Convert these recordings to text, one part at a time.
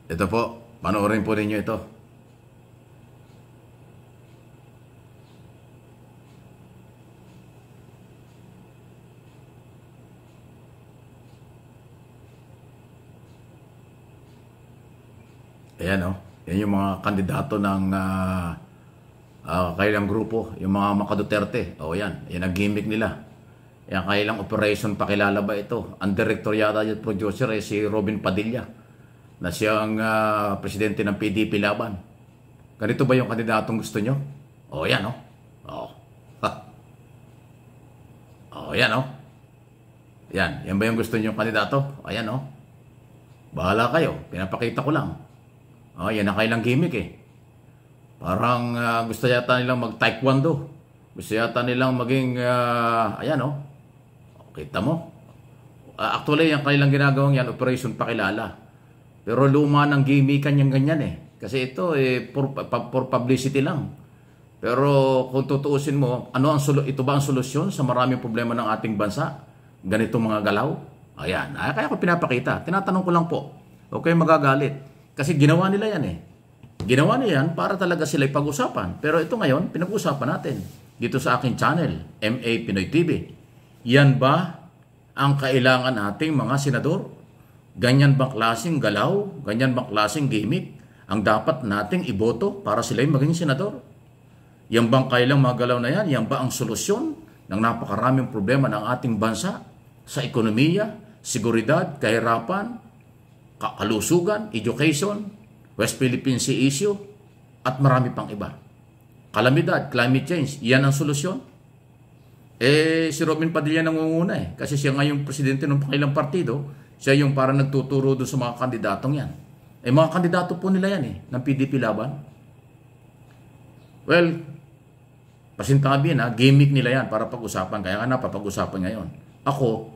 Ito po, panoorin po ninyo ito. Ayan o. Yan yung mga kandidato ng kailang grupo. Yung mga Makaduterte. O yan. Yan ang gimmick nila. Yan kailang operation pakilala ba ito. Ang director yata at producer ay si Robin Padilla. Na siyang presidente ng PDP Laban. Ganito ba yung kandidatong gusto nyo? O yan o. O. Ha. O yan o. Yan. Yan ba yung gusto nyo kandidato? Ayan o. Bahala kayo. Pinapakita ko lang. Oh, yan ang kailang gimmick eh. Parang gusto yata nilang mag-taekwondo. Gusto yata nilang maging, ayan oh. Kita mo? Actually, yung kailang ginagawang yan, operation pakilala. Pero luma ng gimmickan yung ganyan eh. Kasi ito for publicity lang. Pero kung tutuusin mo, ito ba ang solusyon sa maraming problema ng ating bansa? Ganitong mga galaw? Ayan. Kaya ko pinapakita. Tinatanong ko lang po. Okay, magagalit. Kasi ginawa nila yan eh. Ginawa nila yan para talaga sila'y pag-usapan. Pero ito ngayon, pinag-usapan natin. Dito sa aking channel, MA Pinoy TV. Yan ba ang kailangan nating mga senador? Ganyan bang klaseng galaw? Ganyan bang klaseng gimmick? Ang dapat nating iboto para sila'y maging senador? Yan bang kailang mga galaw na yan? Yan ba ang solusyon ng napakaraming problema ng ating bansa? Sa ekonomiya, seguridad, kahirapan, kalusugan, education, West Philippine Sea issue, at marami pang iba. Kalamidad, climate change, yan ang solusyon. Si Robin Padilla nangunguna eh. Kasi siya nga yung presidente ng kailang partido, siya yung parang nagtuturo doon sa mga kandidatong yan. Mga kandidato po nila yan eh, ng PDP Laban. Well, pasintabi na, gimmick nila yan para pag-usapan. Kaya nga napapag-usapan ngayon. Ako,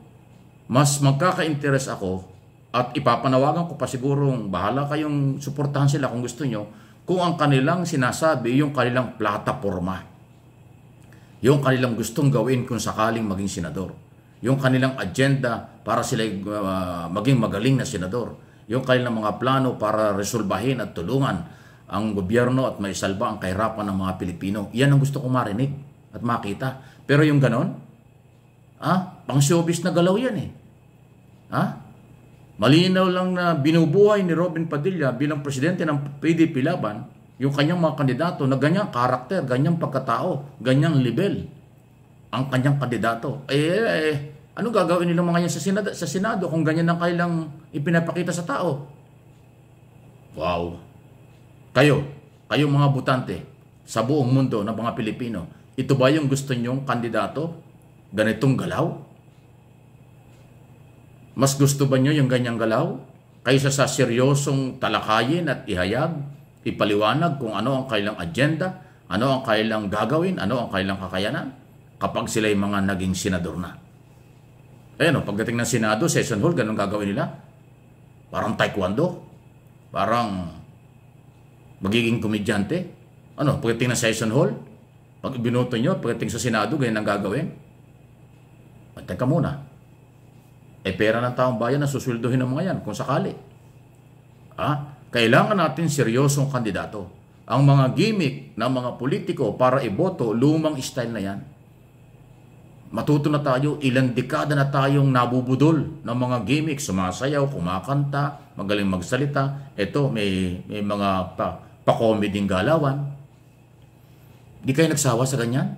mas magkaka-interest ako at ipapanawagan ko pa sigurong bahala kayong suportahan sila kung gusto nyo kung ang kanilang sinasabi, yung kanilang plataforma. Yung kanilang gustong gawin kung sakaling maging senador. Yung kanilang agenda para sila maging magaling na senador. Yung kanilang mga plano para resolbahin at tulungan ang gobyerno at maisalba ang kahirapan ng mga Pilipino. Yan ang gusto kong marinig at makita. Pero yung ganon, pang showbiz na galaw yan eh. Malinaw lang na binubuhay ni Robin Padilla bilang presidente ng PDP Laban yung kanyang mga kandidato na ganyang karakter, ganyang pagkatao, ganyang level ang kanyang kandidato. Ano gagawin nilang mga yan sa Senado kung ganyan ang kailang ipinapakita sa tao? Wow! Kayo mga butante sa buong mundo ng mga Pilipino, ito ba yung gusto nyong kandidato? Ganitong galaw? Mas gusto ba nyo yung ganyang galaw kaysa sa seryosong talakayin at ihayag, ipaliwanag kung ano ang kailang agenda, ano ang kailang gagawin, ano ang kailang kakayanan kapag sila'y mga naging senador na? Pagdating ng Senado, session hall, ganun gagawin nila? Parang taekwondo? Parang magiging komedyante? Pagdating ng session hall, pag binoto nyo, pagdating sa Senado, ganyan ang gagawin? Teka muna. Pera ng taong bayan na susweldohin ng mga yan kung sakali. Kailangan natin seryosong kandidato. Ang mga gimmick ng mga politiko para iboto, lumang style na yan. Matuto na tayo, ilang dekada na tayong nabubudol ng mga gimmick, sumasayaw, kumakanta, magaling magsalita. Ito, may mga pa-comedy galawan. Di kayo nagsawa sa ganyan?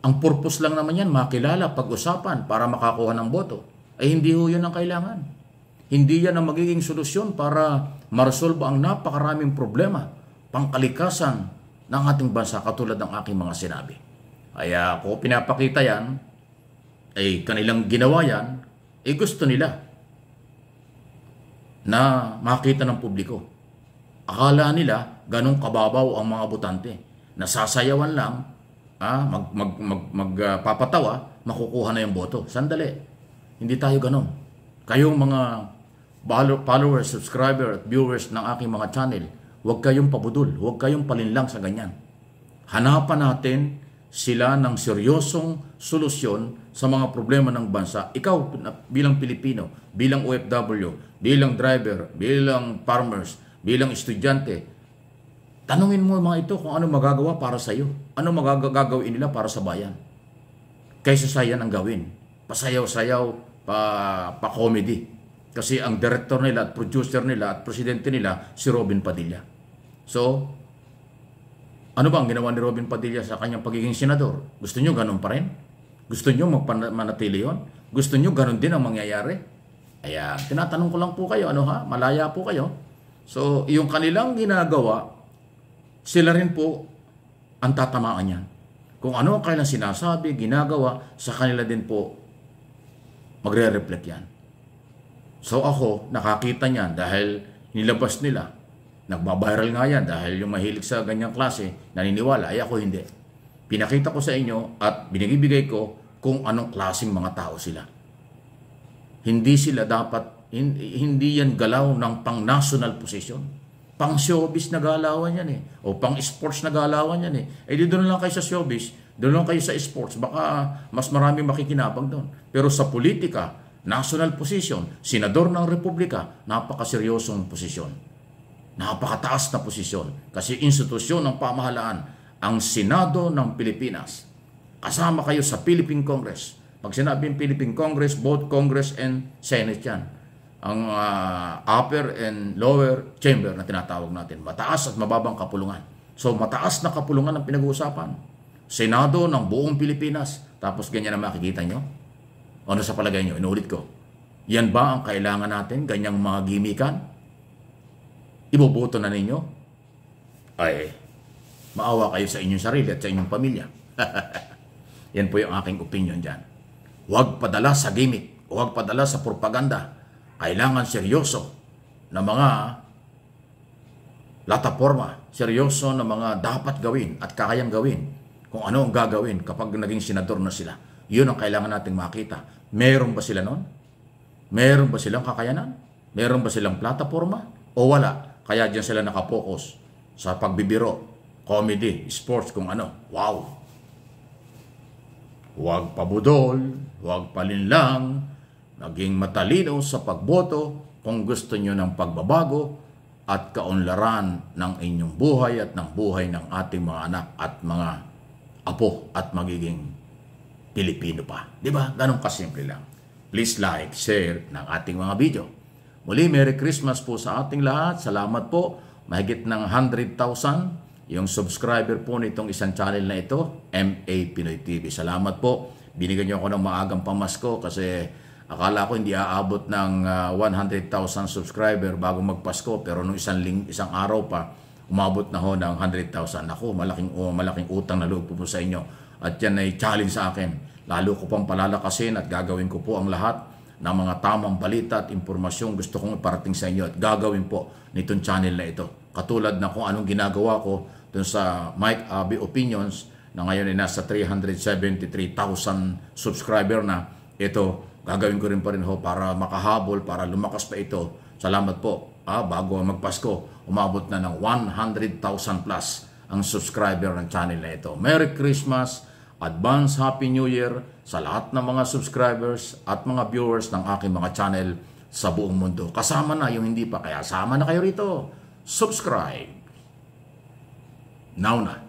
Ang purpose lang naman yan, makilala, pag-usapan para makakuha ng boto. Hindi ho yun ang kailangan. Hindi yan ang magiging solusyon para maresolba ang napakaraming problema, pangkalikasan ng ating bansa katulad ng aking mga sinabi. Kaya ako pinapakita yan, kanilang ginawa yan, gusto nila na makita ng publiko. Akala nila ganong kababaw ang mga botante. Nasasayawan lang, magpapatawa, makukuha na yung boto. Sandali. Hindi tayo ganon. Kayong mga followers, subscriber at viewers ng aking mga channel, huwag kayong pabudol, huwag kayong palinlang sa ganyan. Hanapan natin sila ng seryosong solusyon sa mga problema ng bansa. Ikaw bilang Pilipino, bilang OFW, bilang driver, bilang farmers, bilang estudyante, tanungin mo mga ito kung ano magagawa para sa iyo. Ano magagawin nila para sa bayan. Kaysa sa yan ang gawin. Pasayaw-sayaw, pa-comedy. Kasi ang director nila at producer nila at presidente nila si Robin Padilla. So, ano ba ang ginawa ni Robin Padilla sa kanyang pagiging senador? Gusto nyo ganun pa rin? Gusto nyo manatili yun? Gusto nyo ganun din ang mangyayari? Ayan, tinatanong ko lang po kayo, malaya po kayo. So, yung kanilang ginagawa, sila rin po ang tatamaan yan. Kung ano ang kailang sinasabi, ginagawa, sa kanila din po magre-reflect yan. So ako, nakakita niyan dahil nilabas nila. Nagbabiral nga yan dahil yung mahilig sa ganyang klase, naniniwala, ay ako hindi. Pinakita ko sa inyo at binigibigay ko kung anong klaseng mga tao sila. Hindi sila dapat, hindi yan galaw ng pang-national position. Pang-showbiz na galawan yan eh. O pang-sports na galawan yan eh. Eh di doon lang kayo sa showbiz, doon lang kayo sa sports. Baka mas maraming makikinabang doon. Pero sa politika, national position, senador ng republika, napakaseryosong posisyon. Napakataas na posisyon. Kasi institusyon ng pamahalaan, ang Senado ng Pilipinas. Kasama kayo sa Philippine Congress. Pag sinabing Philippine Congress, both Congress and Senate yan. Ang upper and lower chamber na tinatawag natin. Mataas at mababang kapulungan. So mataas na kapulungan ang pinag-uusapan. Senado ng buong Pilipinas. Tapos ganyan na makikita nyo. Ano sa palagay nyo? Inulit ko. Yan ba ang kailangan natin? Ganyang mga gimikan? Iboboto na ninyo? Ay, maawa kayo sa inyong sarili at sa inyong pamilya. Yan po yung aking opinion dyan. Huwag padala sa gimmick. Huwag padala sa propaganda. Kailangan seryoso na mga plataforma. Seryoso na mga dapat gawin at kakayang gawin. Kung ano ang gagawin kapag naging senador na sila. Yun ang kailangan nating makita. Meron ba sila nun? Meron ba silang kakayanan? Meron ba silang plataforma? O wala? Kaya dyan sila nakapokus sa pagbibiro, comedy, sports, kung ano. Wow! Huwag pabudol, huwag palinlang, maging matalino sa pagboto kung gusto nyo ng pagbabago at kaunlaran ng inyong buhay at ng buhay ng ating mga anak at mga apo at magiging Pilipino pa. Diba? Ganun kasimple lang. Please like, share ng ating mga video. Muli, Merry Christmas po sa ating lahat. Salamat po. Mahigit ng 100,000 yung subscriber po nitong isang channel na ito, MA Pinoy TV. Salamat po. Binigyan niyo ako ng maagang pamasko kasi akala ko hindi aabot ng 100,000 subscriber bago magpasko. Pero nung isang araw pa, umabot na ho ng 100,000. Ako, malaking utang na loob po sa inyo. At yan ay challenge sa akin. Lalo ko pang palalakasin at gagawin ko po ang lahat ng mga tamang balita at impormasyon gusto kong iparating sa inyo at gagawin po nitong channel na ito. Katulad na kung anong ginagawa ko dun sa Mike Abby Opinions na ngayon ay nasa 373,000 subscriber na. Ito, gagawin ko rin pa rin ho para makahabol, para lumakas pa ito. Salamat po. Bago magpasko, umabot na ng 100,000 plus ang subscriber ng channel na ito. Merry Christmas! Advance Happy New Year sa lahat ng mga subscribers at mga viewers ng aking mga channel sa buong mundo. Kasama na yung hindi pa, kaya sama na kayo rito. Subscribe! Now na!